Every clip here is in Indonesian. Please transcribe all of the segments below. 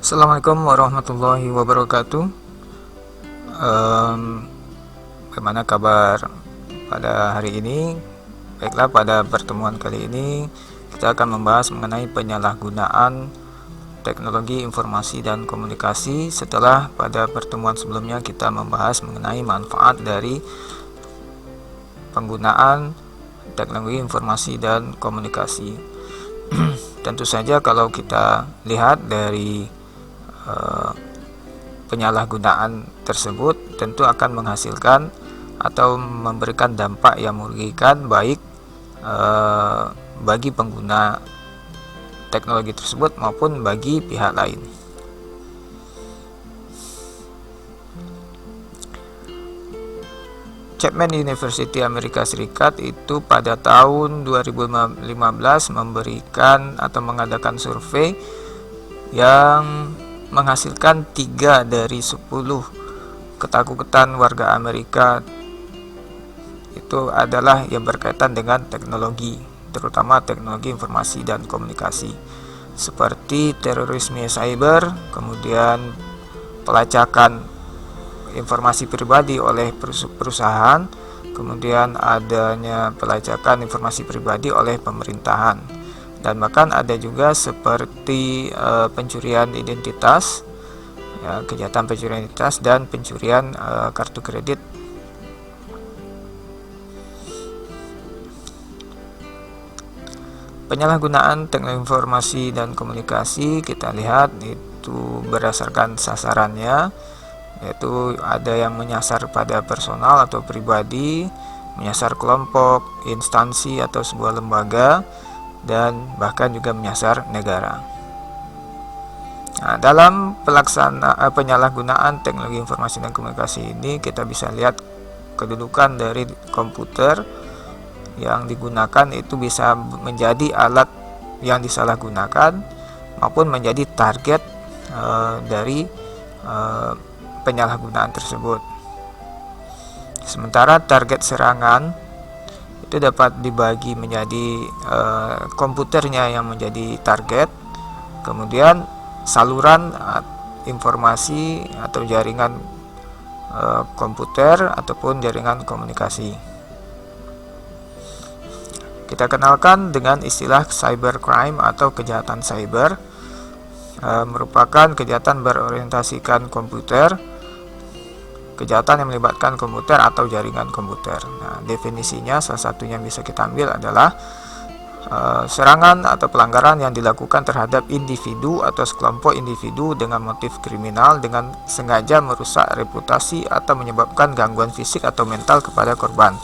Assalamualaikum warahmatullahi wabarakatuh. Bagaimana kabar pada hari ini? Baiklah, pada pertemuan kali ini kita akan membahas mengenai penyalahgunaan teknologi informasi dan komunikasi, setelah pada pertemuan sebelumnya kita membahas mengenai manfaat dari penggunaan teknologi informasi dan komunikasi. Tentu saja kalau kita lihat dari penyalahgunaan tersebut tentu akan menghasilkan atau memberikan dampak yang merugikan, baik bagi pengguna teknologi tersebut maupun bagi pihak lain. Chapman University Amerika Serikat itu pada tahun 2015 memberikan atau mengadakan survei yang menghasilkan 3 dari 10 ketakutan warga Amerika itu adalah yang berkaitan dengan teknologi, terutama teknologi informasi dan komunikasi, seperti terorisme cyber, kemudian pelacakan informasi pribadi oleh perusahaan, kemudian adanya pelacakan informasi pribadi oleh pemerintahan, dan bahkan ada juga seperti pencurian identitas, kejahatan pencurian identitas dan pencurian kartu kredit. Penyalahgunaan teknologi informasi dan komunikasi kita lihat itu berdasarkan sasarannya, yaitu ada yang menyasar pada personal atau pribadi, menyasar kelompok, instansi atau sebuah lembaga, dan bahkan juga menyasar negara. Nah, dalam penyalahgunaan teknologi informasi dan komunikasi ini kita bisa lihat kedudukan dari komputer yang digunakan itu bisa menjadi alat yang disalahgunakan maupun menjadi target dari penyalahgunaan tersebut. Sementara target serangan itu dapat dibagi menjadi komputernya yang menjadi target, kemudian saluran informasi atau jaringan komputer ataupun jaringan komunikasi. Kita kenalkan dengan istilah cybercrime atau kejahatan cyber, merupakan kejahatan berorientasikan komputer, kejahatan yang melibatkan komputer atau jaringan komputer. Nah, definisinya salah satunya yang bisa kita ambil adalah serangan atau pelanggaran yang dilakukan terhadap individu atau sekelompok individu dengan motif kriminal dengan sengaja merusak reputasi atau menyebabkan gangguan fisik atau mental kepada korban,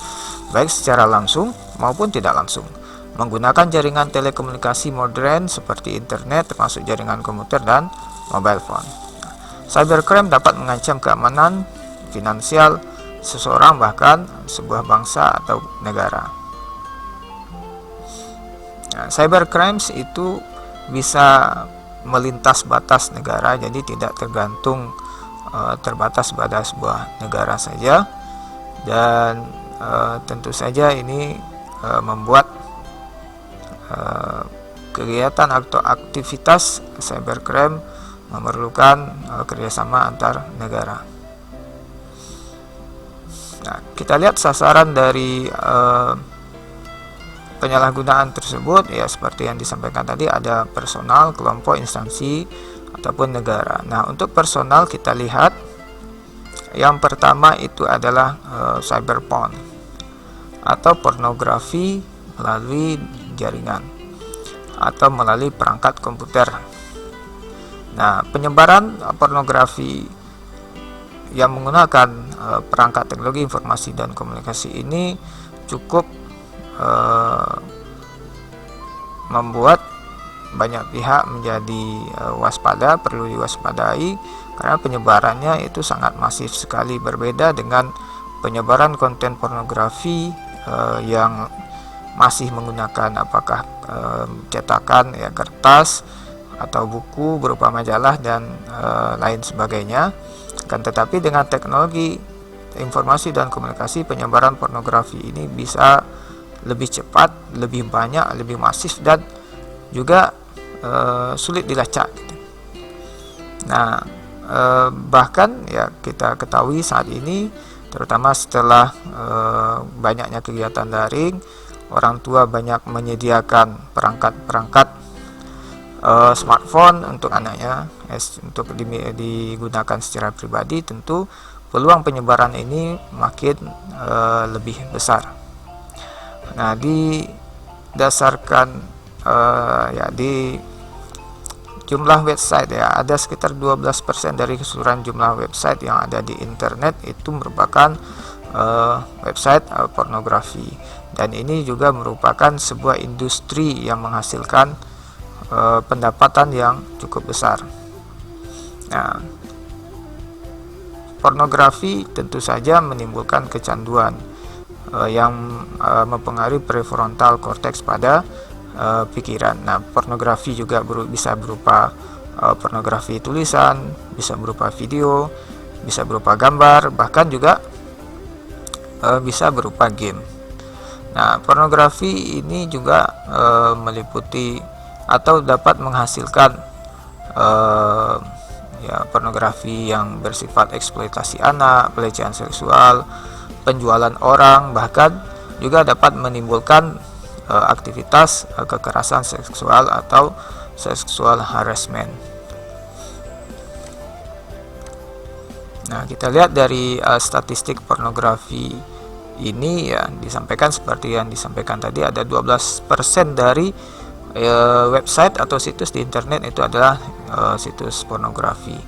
baik secara langsung maupun tidak langsung, menggunakan jaringan telekomunikasi modern seperti internet, termasuk jaringan komputer dan mobile phone. Cybercrime dapat mengancam keamanan finansial seseorang, bahkan sebuah bangsa atau negara. Nah, cybercrimes itu bisa melintas batas negara, jadi tidak tergantung terbatas pada sebuah negara saja, dan tentu saja ini membuat kegiatan atau aktivitas cybercrime memerlukan kerjasama antar negara. Nah, kita lihat sasaran dari penyalahgunaan tersebut, ya seperti yang disampaikan tadi, ada personal, kelompok, instansi ataupun negara. Nah, untuk personal kita lihat yang pertama itu adalah cyberporn atau pornografi melalui jaringan atau melalui perangkat komputer. Nah, penyebaran pornografi yang menggunakan perangkat teknologi informasi dan komunikasi ini cukup membuat banyak pihak menjadi waspada, perlu diwaspadai, karena penyebarannya itu sangat masif sekali, berbeda dengan penyebaran konten pornografi yang masih menggunakan apakah cetakan, ya, kertas atau buku berupa majalah dan lain sebagainya. Kan tetapi dengan teknologi informasi dan komunikasi, penyebaran pornografi ini bisa lebih cepat, lebih banyak, lebih masif, dan juga sulit dilacak gitu. Nah, bahkan ya kita ketahui saat ini, terutama setelah banyaknya kegiatan daring, orang tua banyak menyediakan perangkat-perangkat smartphone untuk anaknya untuk digunakan secara pribadi. Tentu peluang penyebaran ini makin lebih besar. Nah, didasarkan di jumlah website ya, ada sekitar 12% dari keseluruhan jumlah website yang ada di internet itu merupakan website pornografi, dan ini juga merupakan sebuah industri yang menghasilkan pendapatan yang cukup besar. Nah, pornografi tentu saja menimbulkan kecanduan yang mempengaruhi prefrontal cortex pada pikiran. Nah, pornografi juga bisa berupa pornografi tulisan, bisa berupa video, bisa berupa gambar, bahkan juga bisa berupa game. Nah, pornografi ini juga meliputi atau dapat menghasilkan pornografi yang bersifat eksploitasi anak, pelecehan seksual, penjualan orang, bahkan juga dapat menimbulkan aktivitas kekerasan seksual atau sexual harassment. Nah, kita lihat dari statistik pornografi ini ya, disampaikan seperti yang disampaikan tadi, ada 12% dari website atau situs di internet itu adalah situs pornografi.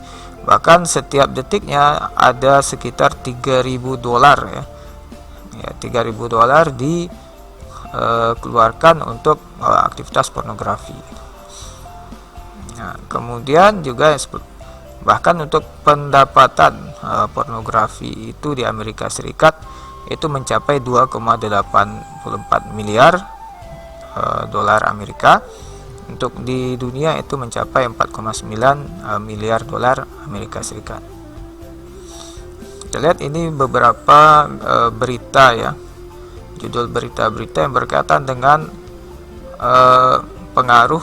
Bahkan setiap detiknya ada sekitar $3.000 ya, $3.000 dikeluarkan untuk aktivitas pornografi. Nah, kemudian juga bahkan untuk pendapatan pornografi itu di Amerika Serikat itu mencapai 2,84 miliar dolar Amerika. Untuk di dunia itu mencapai 4,9 miliar dolar Amerika Serikat. Kita lihat ini beberapa berita ya, judul berita-berita yang berkaitan dengan pengaruh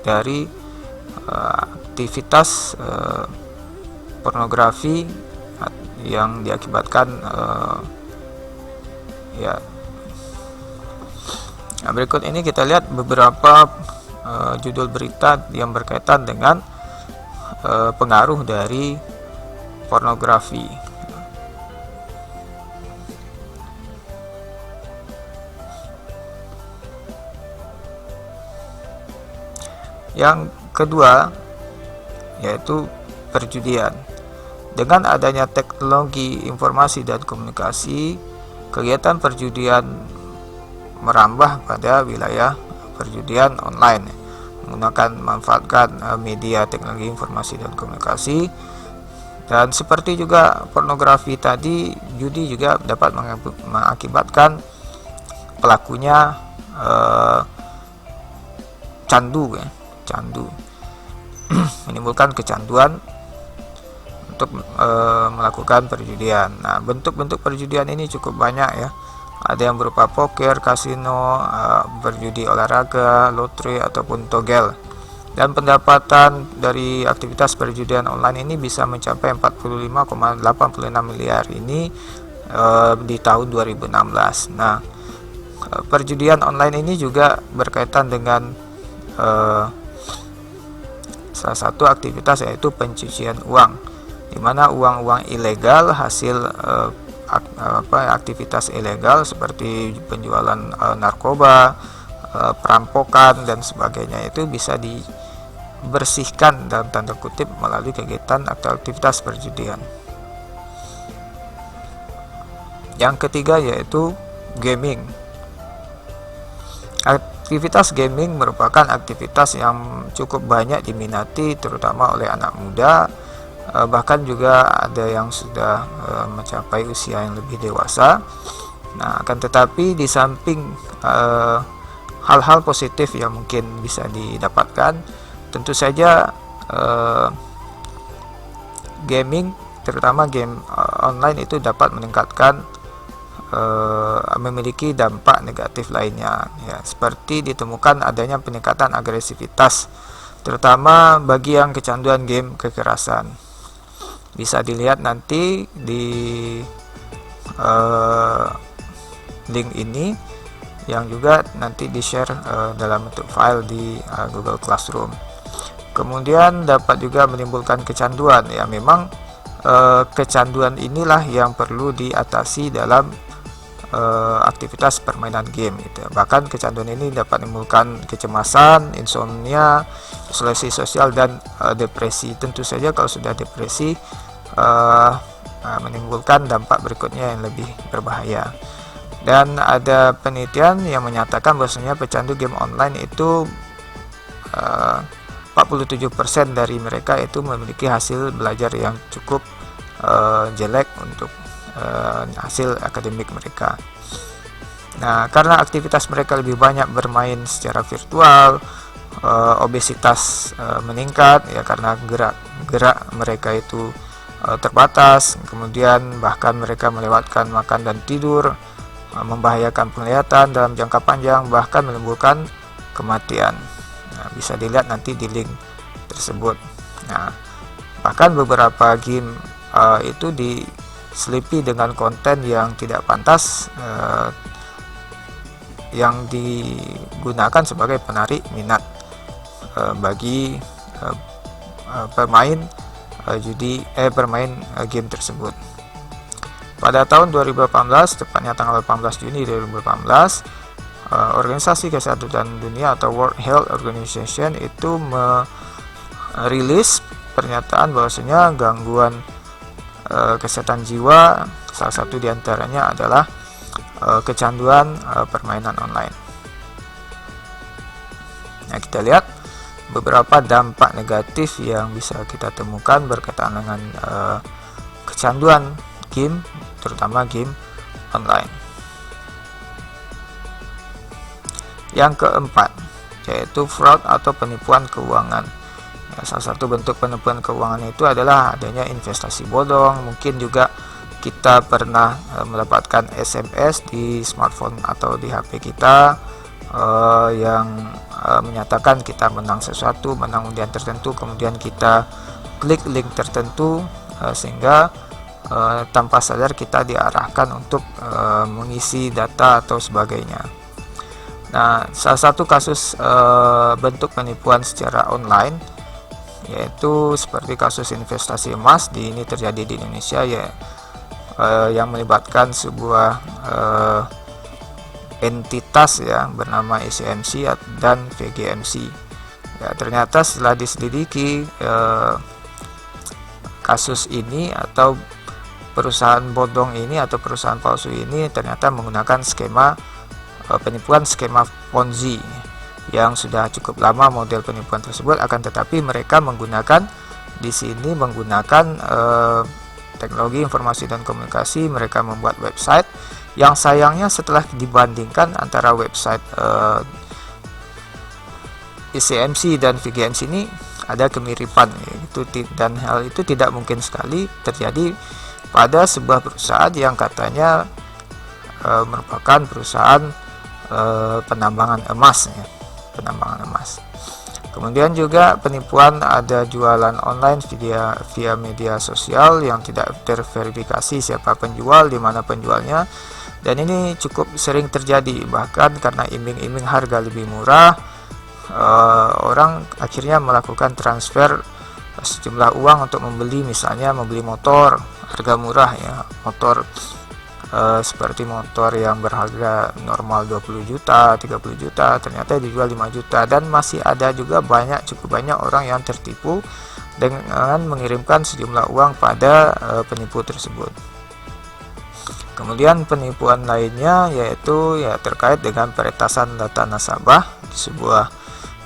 dari aktivitas pornografi yang diakibatkan Nah, berikut ini kita lihat beberapa judul berita yang berkaitan dengan pengaruh dari pornografi. Yang kedua yaitu perjudian. Dengan adanya teknologi informasi dan komunikasi, kegiatan perjudian merambah pada wilayah perjudian online menggunakan manfaatkan media teknologi informasi dan komunikasi. Dan seperti juga pornografi tadi, judi juga dapat mengakibatkan pelakunya candu menimbulkan kecanduan untuk melakukan perjudian. Nah, bentuk-bentuk perjudian ini cukup banyak ya. Ada yang berupa poker, kasino, berjudi olahraga, lotre ataupun togel. Dan pendapatan dari aktivitas perjudian online ini bisa mencapai 45,86 miliar ini di tahun 2016. Nah, perjudian online ini juga berkaitan dengan salah satu aktivitas yaitu pencucian uang, di mana uang-uang ilegal hasil aktivitas ilegal seperti penjualan narkoba, perampokan dan sebagainya itu bisa dibersihkan dalam tanda kutip melalui kegiatan atau aktivitas perjudian. Yang ketiga yaitu gaming. Aktivitas gaming merupakan aktivitas yang cukup banyak diminati terutama oleh anak muda, bahkan juga ada yang sudah mencapai usia yang lebih dewasa. Nah, akan tetapi di samping hal-hal positif yang mungkin bisa didapatkan, tentu saja gaming, terutama game online itu dapat meningkatkan memiliki dampak negatif lainnya ya, seperti ditemukan adanya peningkatan agresivitas terutama bagi yang kecanduan game kekerasan. Bisa dilihat nanti di link ini, yang juga nanti di-share dalam bentuk file di Google Classroom. Kemudian dapat juga menimbulkan kecanduan. Ya, memang kecanduan inilah yang perlu diatasi dalam aktivitas permainan game gitu. Bahkan kecanduan ini dapat menimbulkan kecemasan, insomnia, isolasi sosial, dan depresi. Tentu saja kalau sudah depresi menimbulkan dampak berikutnya yang lebih berbahaya. Dan ada penelitian yang menyatakan bahwasanya pecandu game online itu 47% dari mereka itu memiliki hasil belajar yang cukup jelek untuk hasil akademik mereka. Nah, karena aktivitas mereka lebih banyak bermain secara virtual, obesitas meningkat ya, karena gerak mereka itu terbatas, kemudian bahkan mereka melewatkan makan dan tidur, membahayakan penglihatan dalam jangka panjang, bahkan menimbulkan kematian. Nah, bisa dilihat nanti di link tersebut. Nah, bahkan beberapa game itu diselipi dengan konten yang tidak pantas, yang digunakan sebagai penarik minat bagi pemain game tersebut. Pada tahun 2018, tepatnya tanggal 18 Juni 2018, Organisasi Kesehatan Dunia atau World Health Organization itu merilis pernyataan bahwasanya gangguan kesehatan jiwa salah satu diantaranya adalah kecanduan permainan online. Nah, kita lihat beberapa dampak negatif yang bisa kita temukan berkaitan dengan kecanduan game, terutama game online. Yang keempat, yaitu fraud atau penipuan keuangan. Ya, salah satu bentuk penipuan keuangan itu adalah adanya investasi bodong. Mungkin juga kita pernah mendapatkan SMS di smartphone atau di HP kita yang menyatakan kita menang sesuatu, menang undian tertentu, kemudian kita klik link tertentu sehingga tanpa sadar kita diarahkan untuk mengisi data atau sebagainya. Nah, salah satu kasus bentuk penipuan secara online yaitu seperti kasus investasi emas ini terjadi di Indonesia ya, yang melibatkan sebuah entitas ya bernama ECMC dan VGMC. Ya, ternyata setelah diselidiki kasus ini atau perusahaan bodong ini atau perusahaan palsu ini ternyata menggunakan skema penipuan skema Ponzi yang sudah cukup lama model penipuan tersebut, akan tetapi mereka menggunakan teknologi informasi dan komunikasi. Mereka membuat website yang sayangnya setelah dibandingkan antara website ECMC dan VGMC ini ada kemiripan gitu, dan hal itu tidak mungkin sekali terjadi pada sebuah perusahaan yang katanya merupakan perusahaan penambangan emas ya, penambangan emas. Kemudian juga penipuan ada jualan online via media sosial yang tidak terverifikasi siapa penjual, di mana penjualnya, dan ini cukup sering terjadi. Bahkan karena iming-iming harga lebih murah, orang akhirnya melakukan transfer sejumlah uang untuk membeli, misalnya membeli motor harga murah ya, motor seperti motor yang berharga normal 20 juta, 30 juta, ternyata dijual 5 juta. Dan masih ada juga cukup banyak orang yang tertipu dengan mengirimkan sejumlah uang pada penipu tersebut. Kemudian penipuan lainnya yaitu ya terkait dengan peretasan data nasabah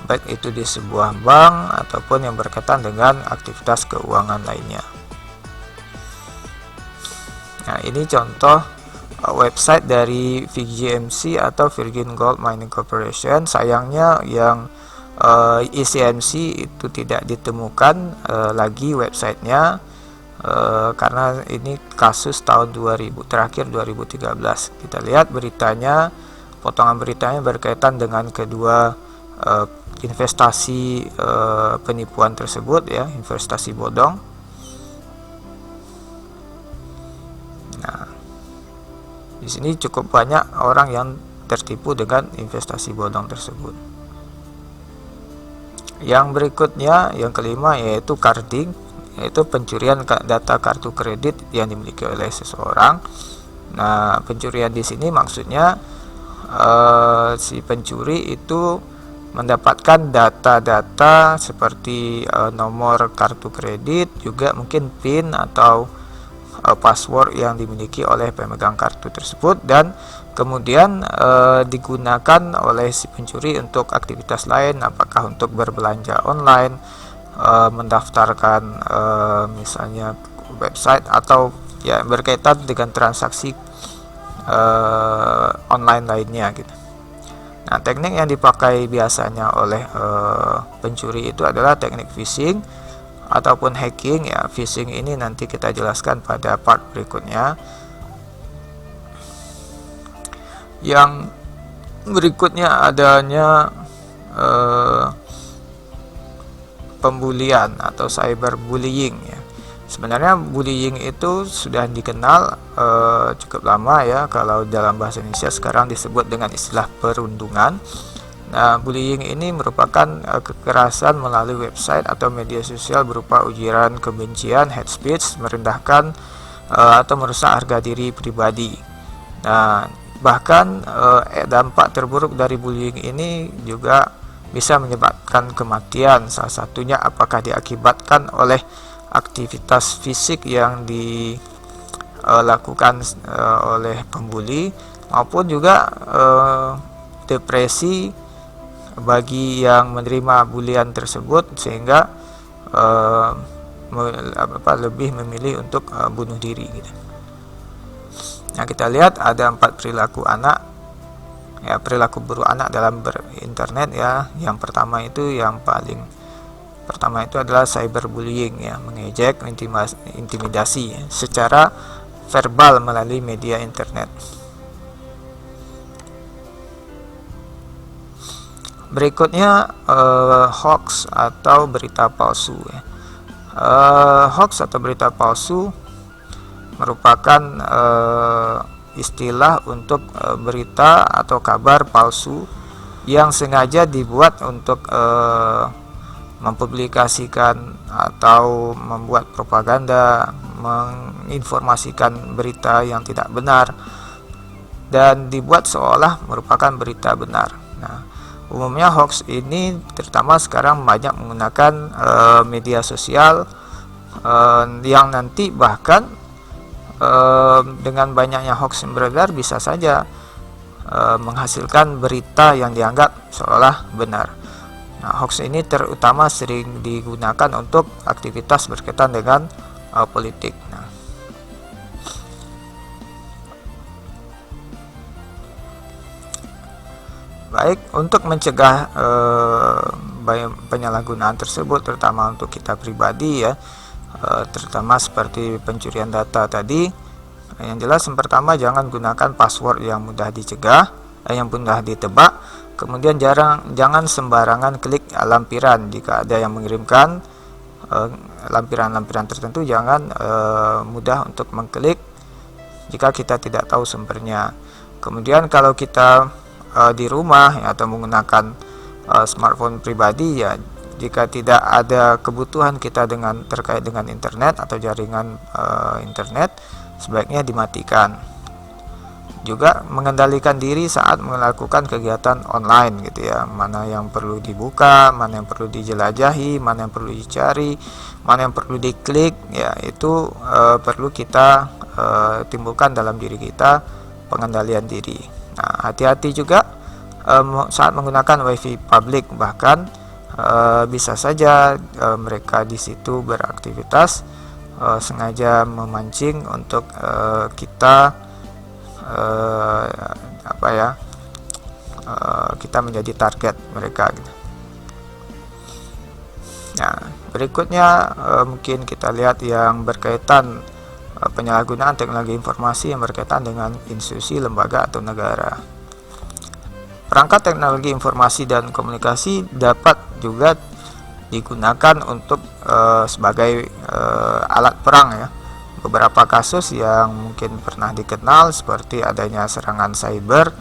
baik itu di sebuah bank ataupun yang berkaitan dengan aktivitas keuangan lainnya. Nah, ini contoh website dari VGMC atau Virgin Gold Mining Corporation. Sayangnya yang ECMC itu tidak ditemukan lagi websitenya, karena ini kasus tahun 2013. Kita lihat beritanya, potongan beritanya berkaitan dengan kedua investasi penipuan tersebut ya, investasi bodong. Nah, di sini cukup banyak orang yang tertipu dengan investasi bodong tersebut. Yang berikutnya, yang kelima, yaitu carding, yaitu pencurian data kartu kredit yang dimiliki oleh seseorang. Nah, pencurian di sini maksudnya si pencuri itu mendapatkan data-data seperti nomor kartu kredit, juga mungkin PIN atau password yang dimiliki oleh pemegang kartu tersebut, dan kemudian digunakan oleh si pencuri untuk aktivitas lain, apakah untuk berbelanja online, mendaftarkan misalnya website, atau ya berkaitan dengan transaksi online lainnya gitu. Nah, teknik yang dipakai biasanya oleh pencuri itu adalah teknik phishing ataupun hacking ya. Phishing ini nanti kita jelaskan pada part berikutnya. Yang berikutnya adanya pembulian atau cyberbullying ya. Sebenarnya bullying itu sudah dikenal cukup lama ya. Kalau dalam bahasa Indonesia sekarang disebut dengan istilah perundungan. Nah, bullying ini merupakan kekerasan melalui website atau media sosial berupa ujaran kebencian, hate speech, merendahkan atau merusak harga diri pribadi. Nah, bahkan dampak terburuk dari bullying ini juga bisa menyebabkan kematian. Salah satunya apakah diakibatkan oleh aktivitas fisik yang dilakukan oleh pembuli, maupun juga depresi bagi yang menerima bulian tersebut, sehingga lebih memilih untuk bunuh diri gitu. Nah, kita lihat ada 4 perilaku anak ya, perilaku buruk anak dalam berinternet ya. Yang pertama itu adalah cyberbullying ya, mengejek, intimidasi secara verbal melalui media internet. Berikutnya hoax atau berita palsu ya. Hoax atau berita palsu merupakan istilah untuk berita atau kabar palsu yang sengaja dibuat untuk mempublikasikan atau membuat propaganda, menginformasikan berita yang tidak benar, dan dibuat seolah merupakan berita benar. Nah, umumnya hoax ini terutama sekarang banyak menggunakan media sosial, yang nanti bahkan dengan banyaknya hoax yang beredar bisa saja menghasilkan berita yang dianggap seolah benar. Nah, hoax ini terutama sering digunakan untuk aktivitas berkaitan dengan politik. Nah, baik, untuk mencegah penyalahgunaan tersebut, terutama untuk kita pribadi ya, terutama seperti pencurian data tadi, yang jelas yang pertama, jangan gunakan password yang mudah yang mudah ditebak. Kemudian jangan sembarangan klik lampiran. Jika ada yang mengirimkan lampiran-lampiran tertentu, jangan mudah untuk mengklik jika kita tidak tahu sumbernya. Kemudian kalau kita di rumah ya, atau menggunakan smartphone pribadi ya, jika tidak ada kebutuhan kita terkait dengan internet atau jaringan internet, sebaiknya dimatikan. Juga mengendalikan diri saat melakukan kegiatan online gitu ya, mana yang perlu dibuka, mana yang perlu dijelajahi, mana yang perlu dicari, mana yang perlu diklik ya, itu perlu kita timbulkan dalam diri kita pengendalian diri. Nah, hati-hati juga saat menggunakan wifi publik, bahkan bisa saja mereka di situ beraktivitas sengaja memancing untuk kita kita menjadi target mereka gitu. Nah, berikutnya mungkin kita lihat yang berkaitan penyalahgunaan teknologi informasi yang berkaitan dengan institusi, lembaga atau negara. perangkat teknologi informasi dan komunikasi dapat juga digunakan untuk sebagai alat perang ya. Beberapa kasus yang mungkin pernah dikenal seperti adanya serangan cyber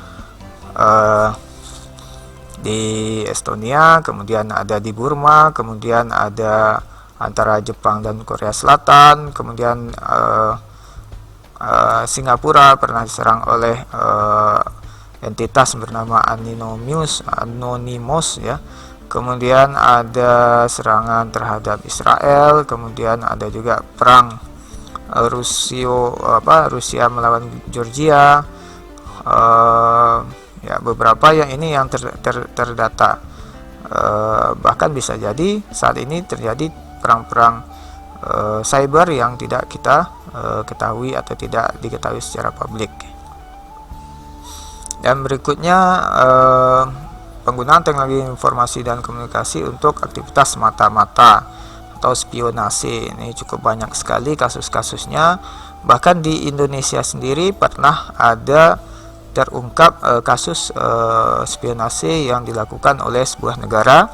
di Estonia, kemudian ada di Burma, kemudian ada antara Jepang dan Korea Selatan, kemudian Singapura pernah diserang oleh entitas bernama Anonymous ya. Kemudian ada serangan terhadap Israel, kemudian ada juga perang Rusia melawan Georgia. Ya, beberapa yang ini yang terdata. Bahkan bisa jadi saat ini terjadi perang-perang cyber yang tidak kita ketahui atau tidak diketahui secara publik. Dan berikutnya penggunaan teknologi informasi dan komunikasi untuk aktivitas mata-mata atau spionase. Ini cukup banyak sekali kasus-kasusnya. Bahkan di Indonesia sendiri pernah ada terungkap kasus spionase yang dilakukan oleh sebuah negara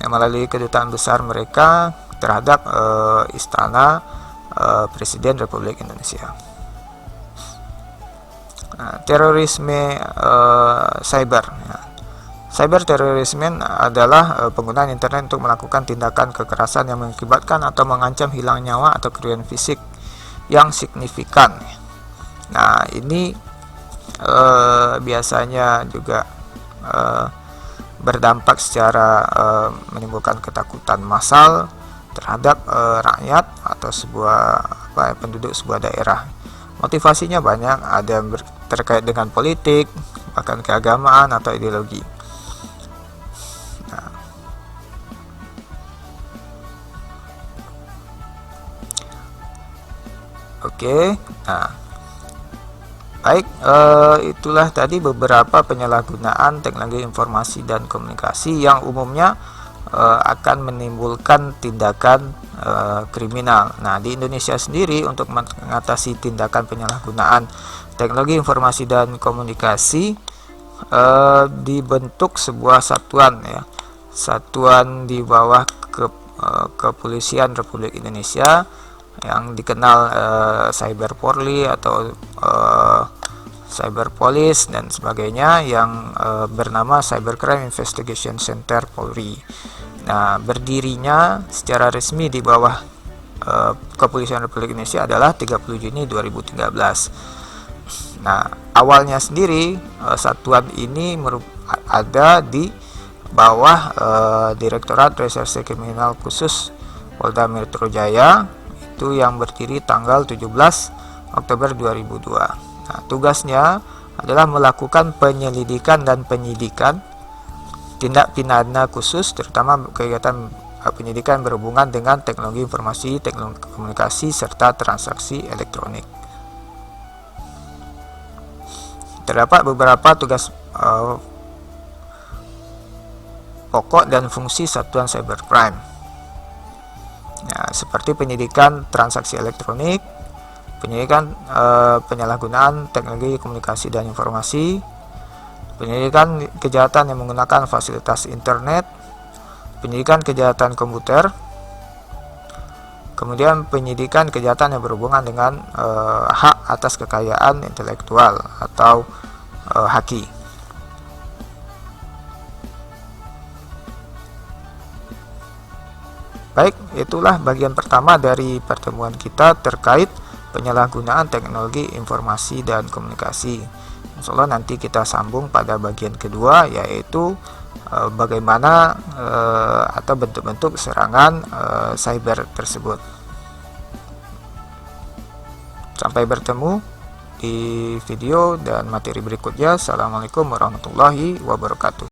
melalui kedutaan besar mereka terhadap istana Presiden Republik Indonesia. Terorisme cyber ya. Cyber terorisme adalah penggunaan internet untuk melakukan tindakan kekerasan yang mengakibatkan atau mengancam hilang nyawa atau kerugian fisik yang signifikan. Nah, ini biasanya juga berdampak secara menimbulkan ketakutan massal terhadap rakyat atau penduduk sebuah daerah. Motivasinya banyak, ada terkait dengan politik, bahkan keagamaan atau ideologi. Nah, oke. Nah, baik, itulah tadi beberapa penyalahgunaan teknologi informasi dan komunikasi yang umumnya akan menimbulkan tindakan kriminal. Nah, di Indonesia sendiri untuk mengatasi tindakan penyalahgunaan teknologi informasi dan komunikasi dibentuk sebuah satuan ya, satuan di bawah Kepolisian Republik Indonesia yang dikenal Cyber Polri atau Cyber Police dan sebagainya, yang bernama Cybercrime Investigation Center Polri. Nah, berdirinya secara resmi di bawah Kepolisian Republik Indonesia adalah 30 Juni 2013. Nah, awalnya sendiri satuan ini ada di bawah Direktorat Reserse Kriminal Khusus Polda Metro Jaya, itu yang berdiri tanggal 17 Oktober 2002. Nah, tugasnya adalah melakukan penyelidikan dan penyidikan tindak pidana khusus, terutama kegiatan penyidikan berhubungan dengan teknologi informasi, teknologi komunikasi, serta transaksi elektronik. Terdapat beberapa tugas pokok dan fungsi satuan cybercrime, ya, seperti penyidikan transaksi elektronik, penyidikan penyalahgunaan teknologi komunikasi dan informasi, penyidikan kejahatan yang menggunakan fasilitas internet, penyidikan kejahatan komputer, kemudian penyidikan kejahatan yang berhubungan dengan hak atas kekayaan intelektual atau haki. Baik, itulah bagian pertama dari pertemuan kita terkait penyalahgunaan teknologi informasi dan komunikasi. Insyaallah nanti kita sambung pada bagian kedua, yaitu bagaimana atau bentuk-bentuk serangan cyber tersebut. Sampai bertemu di video dan materi berikutnya. Assalamualaikum warahmatullahi wabarakatuh.